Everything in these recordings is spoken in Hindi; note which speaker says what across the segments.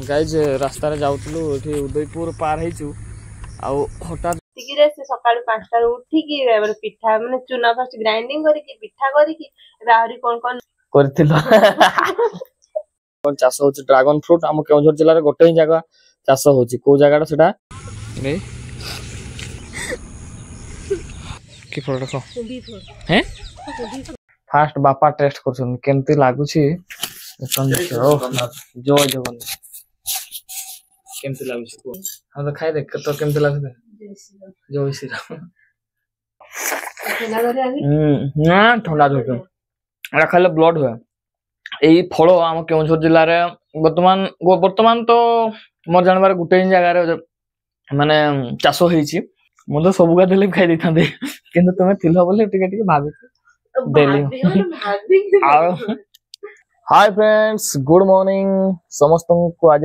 Speaker 1: गाइज रास्ता जाऊलु ये उदयपुर पार हो हठात
Speaker 2: सकाल 5 उठिकी पिठा माने चूना फर्स्ट ग्राइंडिंग करके पिठा करके आहरी कौन कौन
Speaker 1: चाष हो ड्रागन फ्रूट आम केउझर जिले में गोटे ही जगह चाष हो जगह से फास्ट बापा टेस्ट करमती लगुच जय जगन्नाथ केमती लगुच हाँ तो खाई देख तो केमती लगुच जय श्री राम ठंडा धोच खाले ब्लड हुए यही फल आम केउझर जिले में बर्तमान तो मोर जानवर गोटे ही जगार माने चाष हो मुझे सब देले खाई दे था तुम्हें थिल बोले भाभी हाय फ्रेंड्स गुड मॉर्निंग समस्त को आज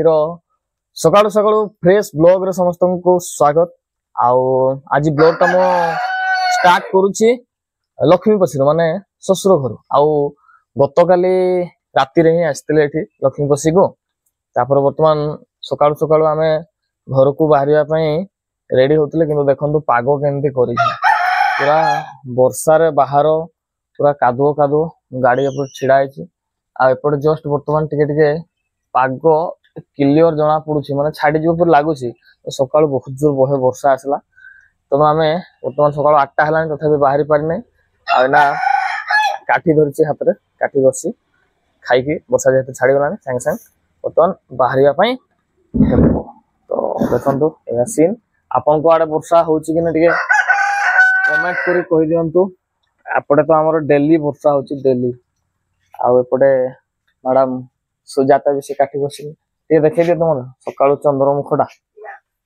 Speaker 1: सकाळु सकाळु फ्रेश ब्लॉग रे समस्त को स्वागत आज ब्लॉग टा मो स्टार्ट करूची लक्ष्मी पसी माने ससुर घर गतकाली राति रे ही आस्तिले एठी लक्ष्मी पसी को तापर वर्तमान सकाळु सकाळु आमे घर को बाहरिया पई रेडी होतले किंतु देखंतु पागो केमती करी पूरा वर्षा रे बाहर पूरा कादुओ कादुओ गाड़ी ऊपर छिड़ा एपटे जस्ट बर्तमान टिके पाग क्लियर जना पड़ुछि माने छाड़ी जो लगुच सकाळ बहुत जोर बहे वर्षा आसला तब आम बर्तमान सकाळ 8टा हलानी तथापि बाहरी पारिना आना काठी धरछि हाथ रे काठी धरछि खाइकी वर्षा जेते छाड़ी गलानी संग संग बर्तमान बाहरिया पई तो देखंतु एया सीन आपन को आडे वर्षा होछि कि न टिके कमेंट करी कहि दियंतु एपटे तो आमर डेली वर्षा होछि डेली एपटे मैडम सुजाता भी से काठी बसी ये देखे दिए तुम सकाळु चंद्रमुखटा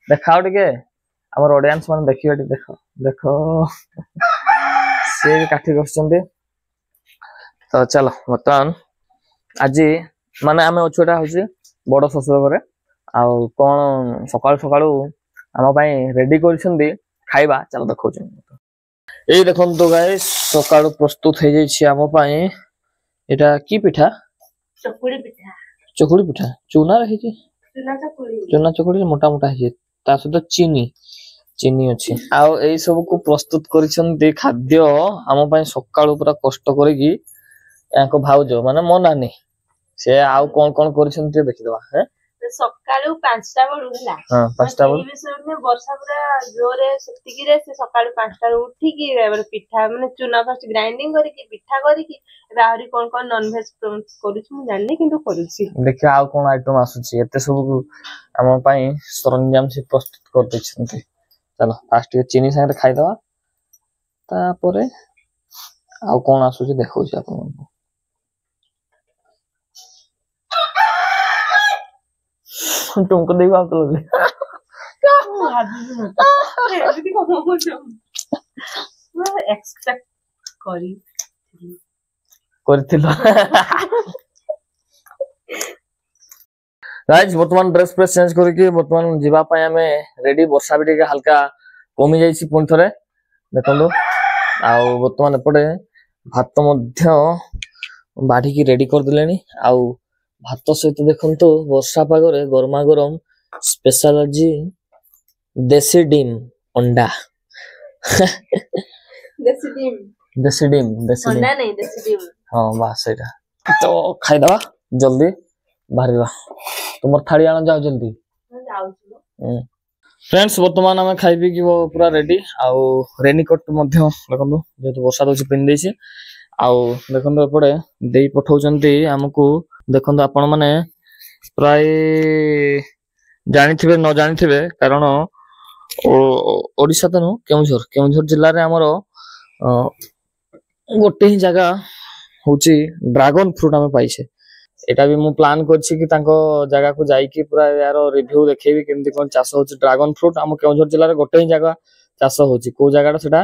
Speaker 1: देखाओ टिके आमर ऑडियंस माने देखियो देख देख से काठी बसचंदी तो चलो बर्तमान आज माने आमे ओछोटा होछि बड़ ससुर घरे कौन सकाळु सकाळु आम पई रेडी करछंदी खाइबा चलो देखौ ये देखो तो गाइस सकाळु प्रस्तुत हो जाइए आम पाई एटा की पिठा चकुड़ी पिठा चूना रही चूना चकुड़ी मोटा मोटा है ता सहित चीनी चीनी अच्छी आउ एई सब को प्रस्तुत करिसंती खाद्य आम पाई सकाळु पूरा कष्ट करिकी याको भाउज माने मो नानी से आउ कोन कोन करिसंती देखि दवा है
Speaker 2: सकाळु 5टा बळु हला
Speaker 1: हां 5टा बळु
Speaker 2: विषय वर्षा पूरा जोरे सतिकी रे से सकाळु 5टा उठिकी पिठा माने चूना फर्स्ट ग्राइंडिंग करके पिठा करके आहरी कोन कोन नॉन वेज करूछ मु जाननी किंतु करूछि
Speaker 1: देखि आउ कोन आइटम आसुछि एते सब हम पई सरंजाम से प्रस्तुत कर दैछंती चलो फास्ट चीनी संगे खाइ दवा तापरे आउ कोन आसुछि देखौछि आपन तुमको देगा आप लोग
Speaker 2: एक्सपेक्ट करी
Speaker 1: गाइस वर्तमान ड्रेस प्रेस चेंज करके वर्तमान जीवा पय हमें रेडी वर्षा भी टिके हल्का कमी जाइछि पुन थरे देखंदो आ वर्तमान एपटे भात मध्य बाढी की रेडी कर दिलेनी आ भात सहित देखंतु वर्षा पागरे गरमा गरम स्पेशल आज देसी डिम अंडा देसी डिम
Speaker 2: अंडा नहीं देसी डिम
Speaker 1: हां बस सेटा तो खाइ दवा जल्दी बाहरिवा तुमर थाली आन जाओ जल्दी फ्रेंड्स वर्तमान हमें खाइ पी की पूरा रेडी आउ रेनकोट मध्य देखंतु जेतु वर्षा दोछि पिन देछि आउ देखंतु एपटे देई पठाउचंती हमकु देखो आपण माने प्राय जानिथिबे न जानिथिबे कारण ओडिसा तो केउझर जिल्ला रे हमर गोटे ही जगह होची ड्रैगन फ्रूट हमें पाइछे एटा भी मु प्लान करछि कि तांको जगह को जाई कि पूरा यार रिव्यू देखेबी केमती कोन चाष होची ड्रैगन फ्रूट हम केउझर जिल्ला रे गोटे ही जगह चाष होची को जगह सेटा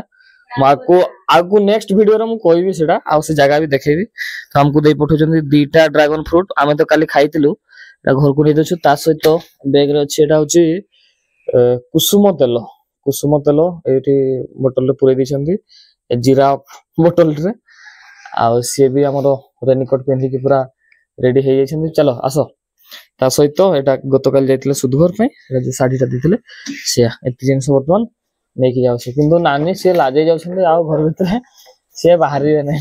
Speaker 1: आगु नेक्स्ट वीडियो रे मु कहबी सेटा आ से जगह भी देखेबी तो हमको दे पठौचंदी 2टा ड्रैगन फ्रूट आमे तो काली खाइतिलु एटा घर को नै दछु ता सहित बैग रे अछि एटा होची कुसुम तेल एठी बोतल रे पुरै दिछंदी जीरा बोतल रे आउ सी भी आमर रेनिकोट पिंधिकी पूरा रेडी हो जाइछन्ती चलो आस ता सहित एटा गतकाल जाइतिले सुधघर पे जो साड़ीटा देथिले से एति जिंस वर्तमान नेकी जाउ से किंतु नानी से लाजे जाउछन्ती आ घर भीतर से बाहरी नै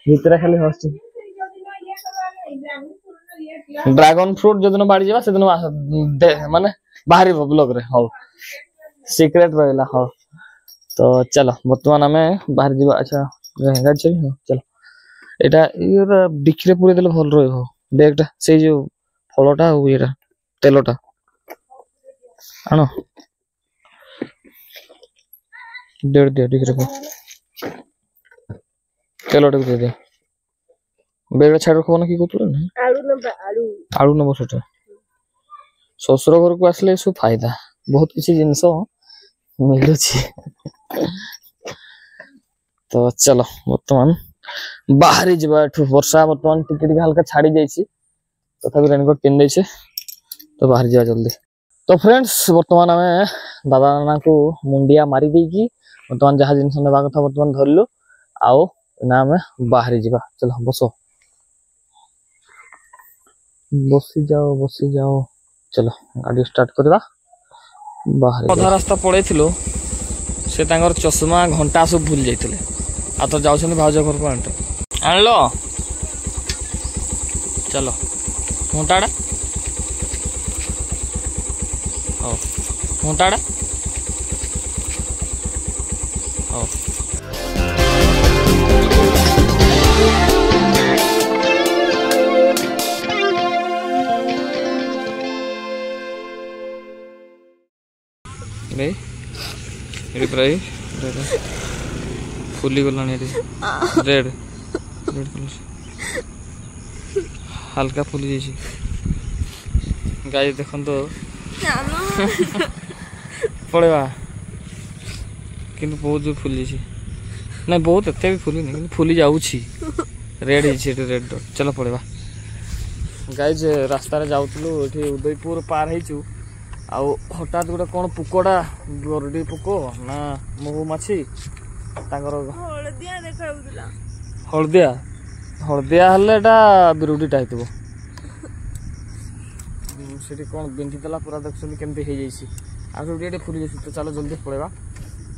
Speaker 1: भीतर खाली हस ड्रैगन फ्रूट जदिन बाड़ी जाबा सेदिन माने बाहरी ब्लॉग रे हो सीक्रेट रहला हो तो चलो वर्तमान हमें बाहर जीवा अच्छा गाड़ी चली चलो एटा ये डिक्की पूरे देले भल रहइबो बैगटा से जो फलटा येटा तेलटा आनो डेढ़ दे डिक्की को तेलटा दे दे बैगटा छाड़ रखबो ना की कोतुरे ना आलू नबो सेटा ससुर घर को आसले सु फायदा बहुत किसी जिंस मिलू तो चलो वर्तमान बाहरी जावा वर्षा वर्तमान टिके टिके हल्का छाड़ी जाइए तथापि रेनकोट पिन देछे तो बाहर जावा जल्दी तो फ्रेंड्स वर्तमान आमे दादा नाना को मुंडिया मारी देकी वर्तमान जहाँ जिनस नेबा कथा वर्तमान धरलु आओ ना आमे बाहरी जावा चलो बसो बसी जाओ चलो गाड़ी स्टार्ट करवा बाहर अधा रास्ता पड़े से तांगर चश्मा घंटा सब भूल जाइए आ तो जाऊँ भाज घर को आणलो चलो घंटाड़ा घंटाड़ा फुली गला रेड रेड कलर हल्का फुली जाइए गाय देख तो पड़ेगा कि बहुत जो फुली ना बहुत एत भी फुली नहीं फुली जाऊँगी रेड रेड डॉट चलो पड़ेगा गाय रास्तार जाऊँ ये उदयपुर पार हो आउ हठात गोटे कौन पुकड़ा गरडी पुक ना महुमाछी हलदिया हलदिया हेल्ले बिरुडीटा हो कौन बिंधीदेला पूरा देखुन केमती हो जाए आगे फुली जाए तो चलो जल्दी पड़ेगा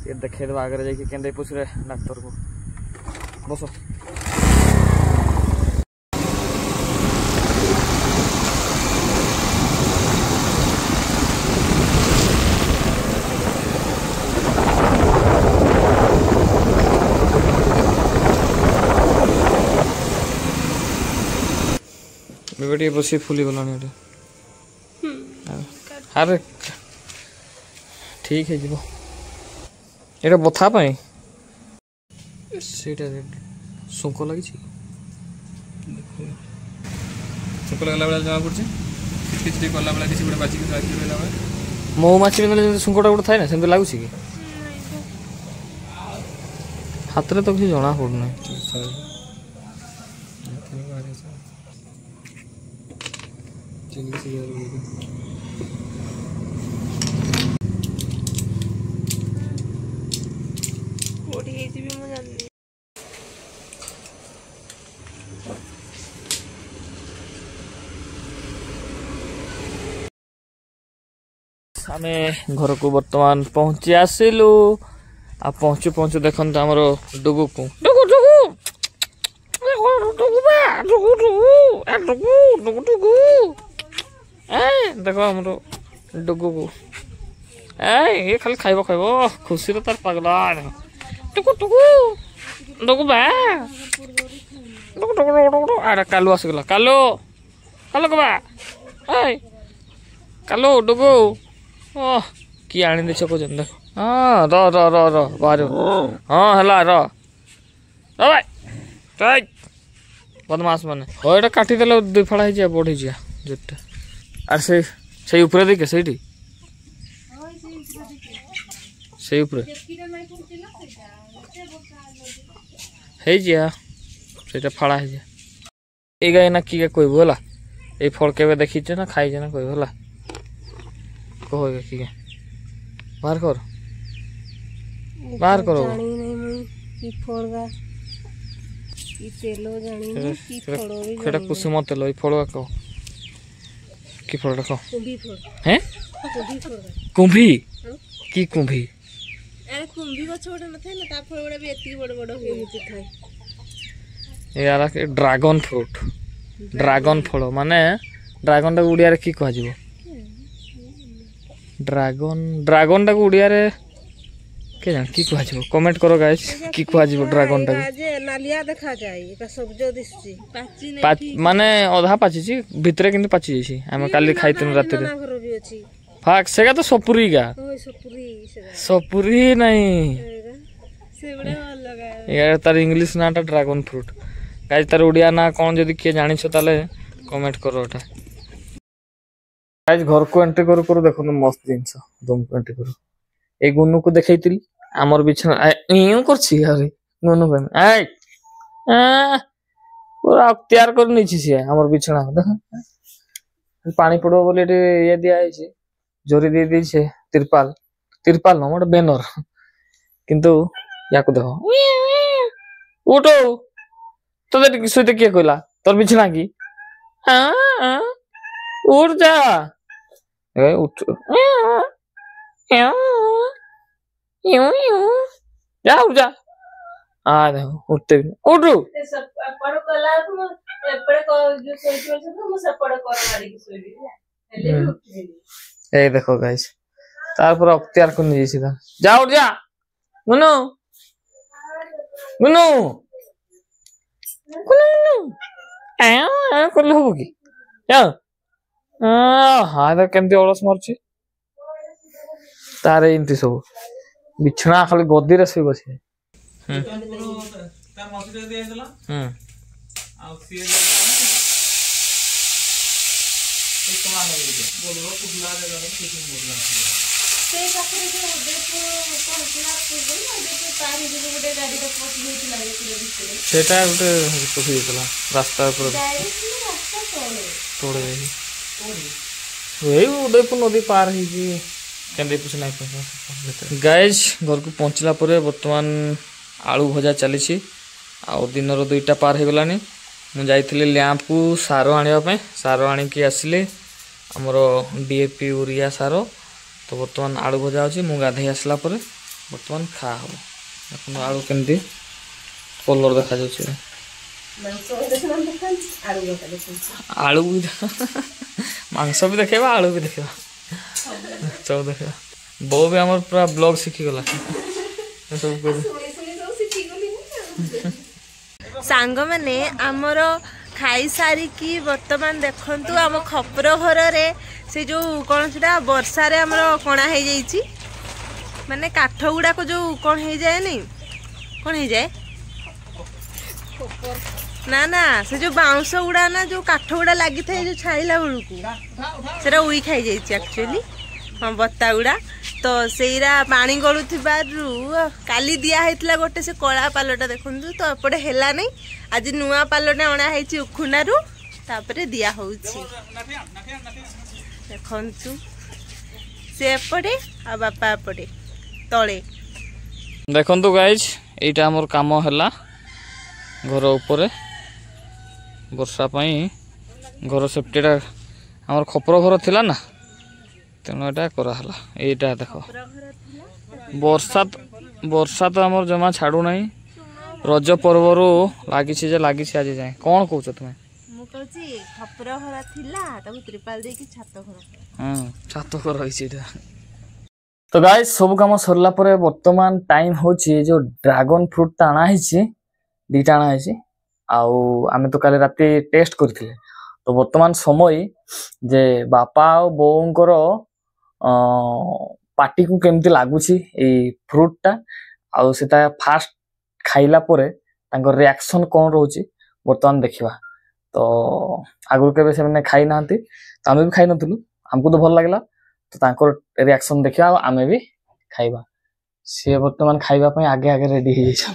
Speaker 1: ये देखा आगे जाकि केंदे पछरे डाक्तर को बस बेटे बसी फुली गलानी अरे ठीक है जीव ये बथा पाई सेटा सुंक लगी सुंक लगला बेला जमा पड़छ किछ कला बेला किछ गोटे बाजी के रहला बेला महुमाछी में सुंकटा गोटे थाए ना सेमते लागुछ कि हाथ रे तो किछ जଣା पड़ना आमे घर को वर्तमान पहुंची आसिलु आ पहुंचु पहुंचु देखन त हमरो डुगु को डुगु डुगु डुगु बा डुगु डुगु ए डुगु डुगु डुगु ए देखो हमरो डुगु को ए ये खाली खाइबो खाइबो खुशी रे तार पगला डुगु डुगु डुगु बा डुगु डुगु डुगु अरे कालू आस गेला कालू कालू को बा ए कालू डुगु ओह कि आनी देछ को जंद हां र र र र बारे हां हला र भाई राइट बदमाश माने हो एटा काटी देले दुई फळा हिजिया बढी जिया जट्टा आर से ऊपर देखे सेठी से ऊपर हे जिया सेटा फळा हिजिया ए गाय ना की कहबो हला ए फळ केबे देखि छ ना खाइ छ ना कहबो हला कहोगे कि बाहर करो
Speaker 2: ई तेल जानी की फड़ भी
Speaker 1: सेटा कुसुम तेल ई फड़ को की फड़ रखो
Speaker 2: कुंभी फड़
Speaker 1: हैं
Speaker 2: कुंभी फड़
Speaker 1: कुंभी की कुंभी
Speaker 2: अरे कुंभी गछ गोटे न थाए ना ता फळ गोटे भी एती बड़ बड़ होई थाए
Speaker 1: यार ड्रैगन फ्रूट ड्रैगन फल माने ड्रैगन टाक उड़िया रे की कह जिवो ड्रैगन टाक उड़िया रे के जान की कह जिवो कमेंट करो गाइस की कह जिवो ड्रैगन टाक
Speaker 2: जे नालिया देखा जाय एका सब्जो दिसची पाची
Speaker 1: माने अधा पाची छी भितरे किंतु पाची छी हम काली खाइतनु राती रे
Speaker 2: घर भी अछि
Speaker 1: फाक सेगा तो सपुरी गा
Speaker 2: ओय सपुरी सेगा
Speaker 1: सपुरी नहीं
Speaker 2: से बड़े ভাল लगा
Speaker 1: यार तार इंग्लिश नाटा ड्रैगन फ्रूट गाइस तार उड़िया ना कोन जदी के जानि छ ताले कमेंट करो एटा गाइस घर को एंट्री करू करू देखो मस्त जिंस तुम को एंट्री करू ए गुन्नू को देखैतिली हमर बिछना इयो करछि अरे गुन्नू बन ए पूरा अख्तियार कर नै छी से हमर बिछना देख पानी पड़ो बोले ये दिया है जोरी दे दी छे तिरपाल तिरपाल न मोट बैनर किंतु याको देखो उठो तो सुते किए कहला तोर बिछना की उठ जा ए उठ जा उठ जा आ देखो उठते उठ
Speaker 2: पड़ कला तो एपड़े को जो सोई छ तो मु सेपड़े कर मारी के सोई हेले भी उठली
Speaker 1: ए देखो गाइस तार पर अख्तियार को नहीं सीधा जा उठ जा मुन्नू मुन्नू मुन्नू आ कर लो की या हां तो केमती ओळस मारछि तारे इंती सब बिछना खाली गद्दी रे सोई बसे तार मसुरी दे देला आ सीए एक मान हो गया बोलो कुदला दे दो किसी बोलना
Speaker 2: से पाखरे जो देखो कोन किना पूर्व ना देखो तारी जो गोटे गाड़ी रे पसी होइतला एकरे भीतर
Speaker 1: सेटा गोटे पसी होइतला रास्ता ऊपर
Speaker 2: डायरेक्ट रास्ता तोड़े
Speaker 1: वही उदयपुर नदी पार ही जी केंदे कुछ नहीं पहुंचा गाइस घर को पहुंचला परे वर्तमान आलू भजा चली छी आ दिन रो दुईटा पार हे गलानी मु जाइथिले लैंप को सारो आनिया पे सारो आनी की आसिले हमरो डीएपी यूरिया सारो तो वर्तमान आलू भजा अछि मु गाधै आसला परे वर्तमान खा हो अपन आलू केंदी कलर देखा जाउ छी आलू मांस भी देखेबा आलू भी देखेबा सब देखेबा बो भी हमर पूरा ब्लॉग सिखि गला सब को
Speaker 2: सांग माने आमर खाई सारी की वर्तमान देखंतु आम खपर घर रे से जो कौन सेटा वर्षा रे हमर कणा हे जाईची माने काठ गुडा को जो कौन हे जाए नहीं कौन हे जाए ना ना से जो बाउंस गुडा ना जो काठ गुडा लागी थाए जो छाइला बेलू सेरा उई खाई जाईची एक्चुअली हाँ बत्ता गुडा तो सेरा पानी गलु काली दिया हेतला गोटे से कला पालटा देखंतु तो एपटे हेला नहीं आज नुआ पालटा अणा हेची उखुनारू तापरे दिया होउची देखंतु से एपटे आ बापा एपटे तळे
Speaker 1: देखंतु गाइस एटा हमर काम हला घर ऊपर वर्षा पई घर सेफ्टीटा हमर खपर घर थिला ना तेणु एटा करा हला एटा देखो वर्षा तो हमर जमा छाड़ू नहीं रज पर्व रो लागी जे लागी आज जाए कौन कहू तुम्हें
Speaker 2: मु कहूची खपर घर थिला ताकू त्रिपाल दे की छात घर
Speaker 1: छात घर होइछि एटा तो गाइस सब काम सरला परे वर्तमान टाइम होछि जो ड्रैगन फ्रूट ता आना हिछि दीटा आना हिछि आउ आमे तो काले राती टेस्ट करथिले तो वर्तमान समय जे बापा और बोउंकर पार्टी को केमती लागुछि ए फ्रूट टा आउ सेटा फास्ट खाइला परे तांकर रिएक्शन कोन रहउछि वर्तमान देखिबा तो आगु केबे से माने खाइ नांती तो आमे भी खाइ नथुलु हमको तो भल लागला तो तांकर रिएक्शन देखिबा आमे भी खाइबा से वर्तमान खाइबा पय आगे आगे रेडी हे जैछन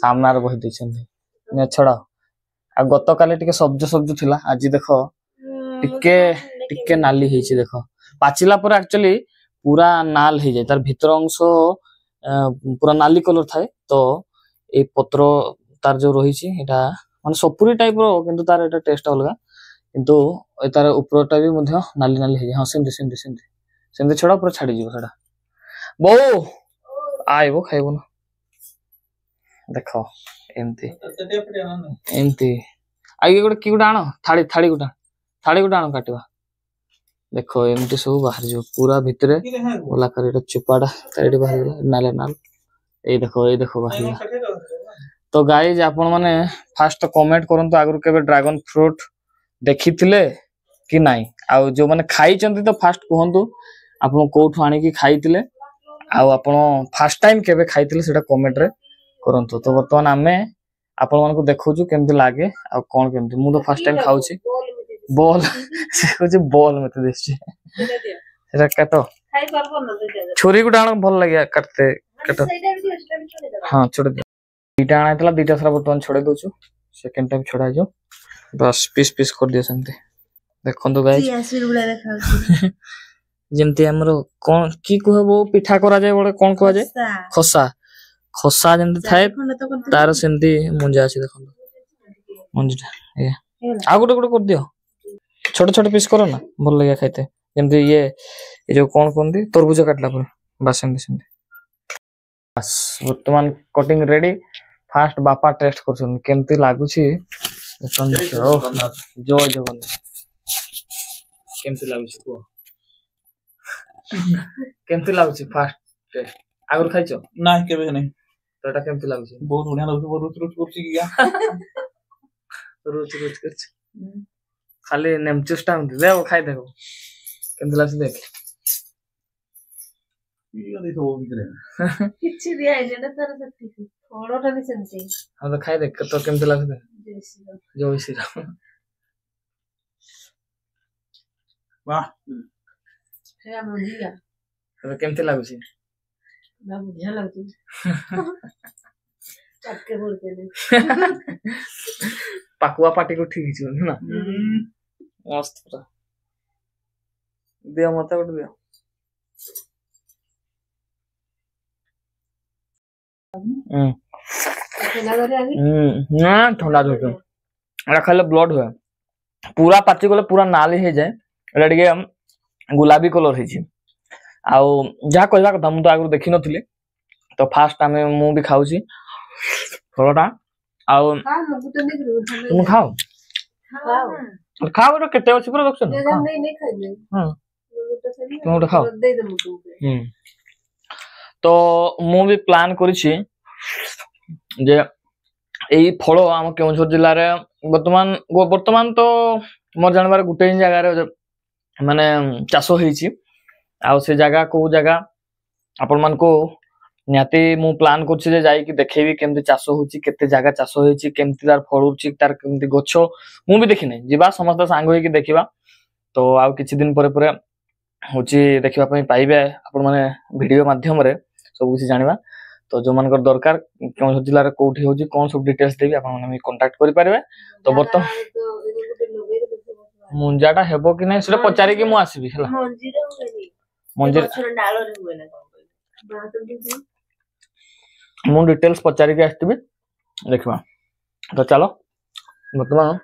Speaker 1: सामना रे बहि दैछन ने छडा आ गत काले टिके सब्ज थिला आज देखो टिके नाली हेछि देखो पाचिला पर एक्चुअली पूरा नाल हे जाय तार भीतर अंश पूरा नाली कलर थाए तो ए पत्र तार जो रही माने सपुरी टाइप रो किंतु तार एटा टेस्ट अलगा किंतु तार ऊपरटा भी मध्य नाली नाली हे हां सेमती छड़ा पूरा छाड़ी जीव सेटा बहु आइबो खाइबो ना देखो एमती एमती आगे गोटे कि गोटे आण थाड़ी गोटे आण काटवा देखो एमती सब बाहर जो पूरा भितरे बोला कर एटा चुपाड़ा तारेडी बाहर गेला नाले नाल ए देखो बाहर तो गाइज आपण माने फास्ट कमेंट करंतु आगु केबे ड्रैगन फ्रूट देखिथिले कि नाही आ जो माने खाई चंती तो फास्ट कहंतु आपण कोठु आनी कि खाइथिले आ आपण फर्स्ट टाइम केबे खाइथिले सेटा कमेंट रे करंतु तो वर्तमान आमे आपण मानको देखौछु केमति लागे आ कोन केमति मु तो फर्स्ट टाइम खाउछि बॉल से कुछ बॉल मते देछि सेटा काटो खाइ परबो न छोरी गुडा भल लागिया काटते काटो हां छोड़ दे दीटा आनाइतला दीटा सारा बर्तमान छोड़े दोछु सेकंड टाइम छोड़ा जो बस पीस कर दियो सेमते देखंतु गाइस जेमते हमरो कोन की कहबो पिठा करा जाय बडे कोन कहवा जाय खसा जेमते थाए तार सेमती मुंजा अछि देखंतु मुंजटा ए आ गुटे कर दियो छोटे पीस करो ना भल लगे खाइते जेमते ये जो कोन कोनदी तरबूज काटला पर बस सेमते बस वर्तमान कटिंग रेडी फास्ट बापा टेस्ट करछन केमती लागुछि जय जगन्नाथ केमती लागुछि को केमती लागुछि फास्ट टेस्ट आगर खाइछो
Speaker 3: ना केबे नै
Speaker 1: तो एटा केमती लागुछि
Speaker 3: बहुत बढ़िया लागुछि बहुत रुच करछि किया
Speaker 1: रुच करछि खाली नेमचुस टाइम दे खाइ देखो केमती लागुछि देख
Speaker 3: ये देखो भीतर
Speaker 2: किछि दिया है जेटा तार सकती थोड़ोटा भी सेमती
Speaker 1: हम तो खाइ देख तो केमती लागुछि जय श्री राम
Speaker 3: वाह
Speaker 2: हे मुझिया
Speaker 1: तो केमती लागुछि
Speaker 2: ना बुझा लागुछि चटके बोलते ने
Speaker 1: पाकुआ पाटी को ठीक छी ना मस्त पूरा दिया मत गोटे दिया ना ठंडा धोके एटा खाले ब्लड हुए पूरा पाची गले पूरा नाली हे जाए एटा टिके गुलाबी कलर हे छी आ जा कहबा कथा मु तो आगु देखि नथिले तो फास्ट आमे मु भी खाउछी फलटा आ तुम खाओ खाओ तो केते अछि पूरा देखछ ना नहीं नहीं खाइले हां तुम उठा खाओ दे दे मु तो मु भी प्लान करिछि जे एई फल हम केउझर जिल्ला रे वर्तमान तो मोर जानबार गुटे जगह रे माने चासो हेछि आ से जगह को जगह आपण मान को नियाती मु प्लान करछि जे जाई कि देखेबी केमते चासो होछि केते जगह चासो होछि केमते तार फळुछि तार केमते गछो मु भी देखि नै जिबा समस्त सांग होई कि देखिबा तो आ किछि दिन परे परे होछि देखिबा पई पाइबे आपण माने वीडियो माध्यम रे सब कुछ जानिबा तो जो मानकर दरकार केउझर जिल्ला रे कोठी होछि कोन सब डिटेल्स देबी आपण माने कांटेक्ट करि पारबे तो बर्त मुंजाटा हेबो कि नै सेटा पचारि कि मु आसीबी हला मंजीर डालो रे हुए ना मु डिटेल्स पचारि के आस्तिबी देखबा तो चलो वर्तमान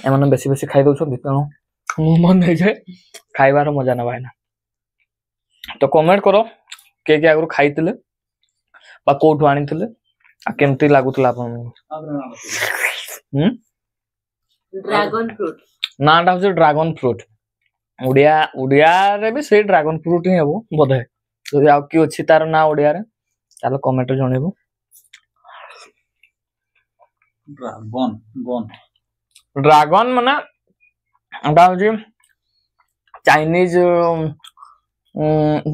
Speaker 1: एमन बेसी बेसी खाइ दउछ दितनो मु मन नै जे खाइबार मजा ना भाइना तो कमेंट करो के आगु खाइतिले बा कोठु आनिथिले आ केमती लागुतला आपन
Speaker 2: ड्रैगन फ्रूट
Speaker 1: नाटा हो ड्रैगन फ्रूट उड़िया रे भी से ड्रैगन फ्रूट ही हेबो बोधे जदि आ कि अछि तार ना उड़िया रे चलो कमेंट जणेबो ड्रैगन माने एटा हो चाइनीज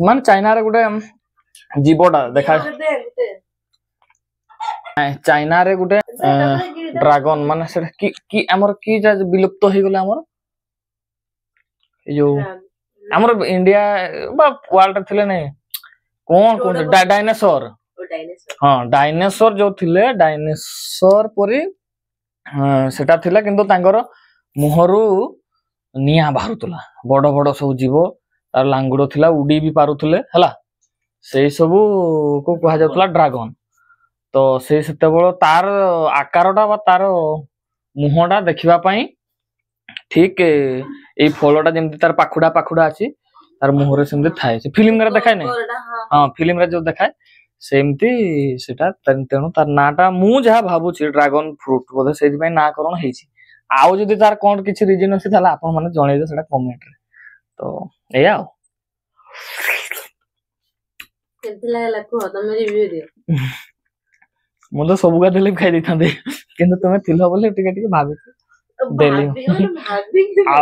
Speaker 1: मान चाइना रे गुटे जीवटा देखा चाइना रे गुटे ड्रैगन माने से की हमर की विलुप्त हो गले हमर जो हमर इंडिया बा वर्ल्ड थिले नै कोन डायनासोर हां डायनासोर जो थिले डायनासोर परी सेटा थिला किंतु तांगर मुहरु निया बाहरुतला बड़ बड़ सब जीव तार लांगुडो थिला उडी भी पारुथले हला सेई सब को कहा जातला ड्रैगन तो से सेतेबेଳ तार आकारटा बा तार मुहटा देखिबा ପାଇଁ ठीक एई फलटा जेमति तार पाखुडा पाखुडा अछि तार मुहरे सेमति थाए से फिल्म रे देखाय नै हां फिल्म रे जो देखाय सेमति सेटा तेणु तार नाटा मु जहा भाबु छी ड्रैगन फ्रूट बोधे सेति ପାଇଁ नाकरण हेछि आउ जदि तार कोन किछि रीजन अछि ताला आपन माने जणै दे सेटा कमेंट रे तो एया
Speaker 2: केमति लागला को तमे रिव्यू दियो
Speaker 1: मु तो सब गादले खाइ दिथांदे किंतु तमे थिलो बोले टिके टिके भाबि देली आ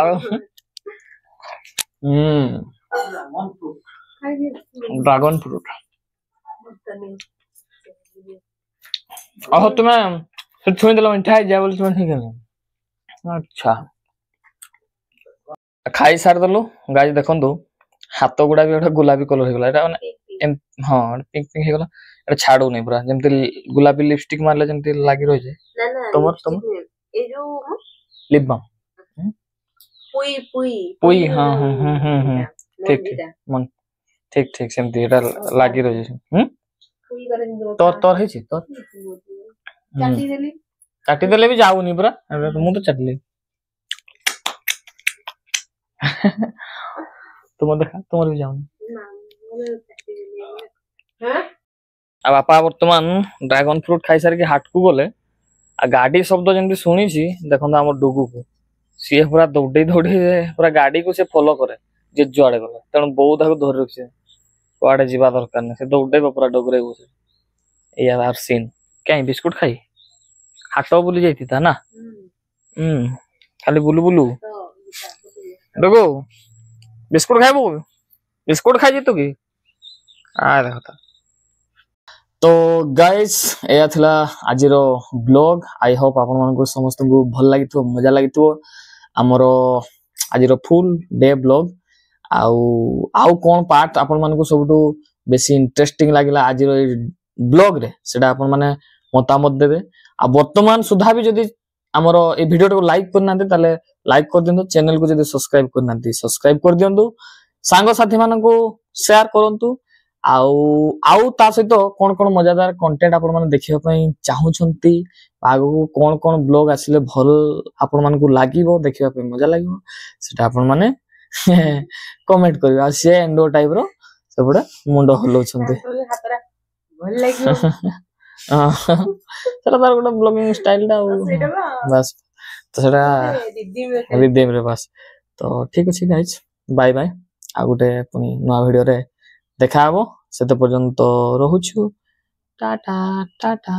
Speaker 1: ड्रैगन फ्रूट तुमे से छुई देलो मिठा है बोले तुमे ठीक है अच्छा खाई सार दलो गाइस देखंदो हाथ गुडा भी गुलाबी कलर हो गला एटा हां पिंक पिंक हो गला एटा छाडू नै पूरा जेमति गुलाबी लिपस्टिक मारले जेमति लागि रहि जाय तुम
Speaker 2: ए जो
Speaker 1: लिप बाम
Speaker 2: पुई पुई
Speaker 1: पुई हां ठीक मन ठीक ठीक सेमति एटा लागि रहि जाय
Speaker 2: पुई करे
Speaker 1: तोर तोर है छी तोर काटी देले भी जाऊनी पूरा मु तो चटली तुम देखा तुमर भी जाऊनी आ बापा वर्तमान ड्रैगन फ्रूट खाई सार के हाट को गले आ गाड़ी शब्द जेमति सुनी छी देखन हमर डुगु को सी पूरा दौड़े दौड़े पूरा गाड़ी को से फॉलो करे जे जुआड़े गले तेणु बहुत धाको धरि रखছে कुआडे जीवा दरकार नै से दौड़े पूरा डगरे को से या आर सीन क्या बिस्कुट खाई हाट बुली जाती था ना खाली बुलु बुलु देखो बिस्कुट खाइबो बिस्कुट खाइ जेतो की आ देखता तो गाइस एया थिला आजिर ब्लॉग आई होप आपन मन को समस्त को भल लागितो मजा लागितो हमरो आजिर फुल डे ब्लॉग आउ कोन पार्ट आपन मन को सबटू बेसी इंटरेस्टिंग लागिला आजिर ब्लॉग रे सेटा आपन माने मतामत देबे आ वर्तमान सुधा भी जदी हमरो ए वीडियो को लाइक करनाते ताले लाइक कर दियंतु चैनल को जदी सब्सक्राइब करनाते सब्सक्राइब कर दियंतु सांग साथी मानन को शेयर करंतु आउ ता सहित कोन कोन मजादार कंटेंट आपन माने देखिबा पई चाहू छंती आगु कोन कोन ब्लॉग आसिले भल आपन मान को लागिवो देखिबा पई मजा लागिवो सेटा आपन माने कमेंट करियो आ से एंडो टाइप रो सबडा मुंडो हलो छंती
Speaker 2: भल लागियो
Speaker 1: सेटा तार गोटा ब्लॉगिंग स्टाइल दा बस तो सेटा रिदीम रे बस तो ठीक अछि गाइस बाय बाय आ गोटे पुनी नवा वीडियो रे देखा हबो सेते पर्यंत रहुछु टाटा टाटा।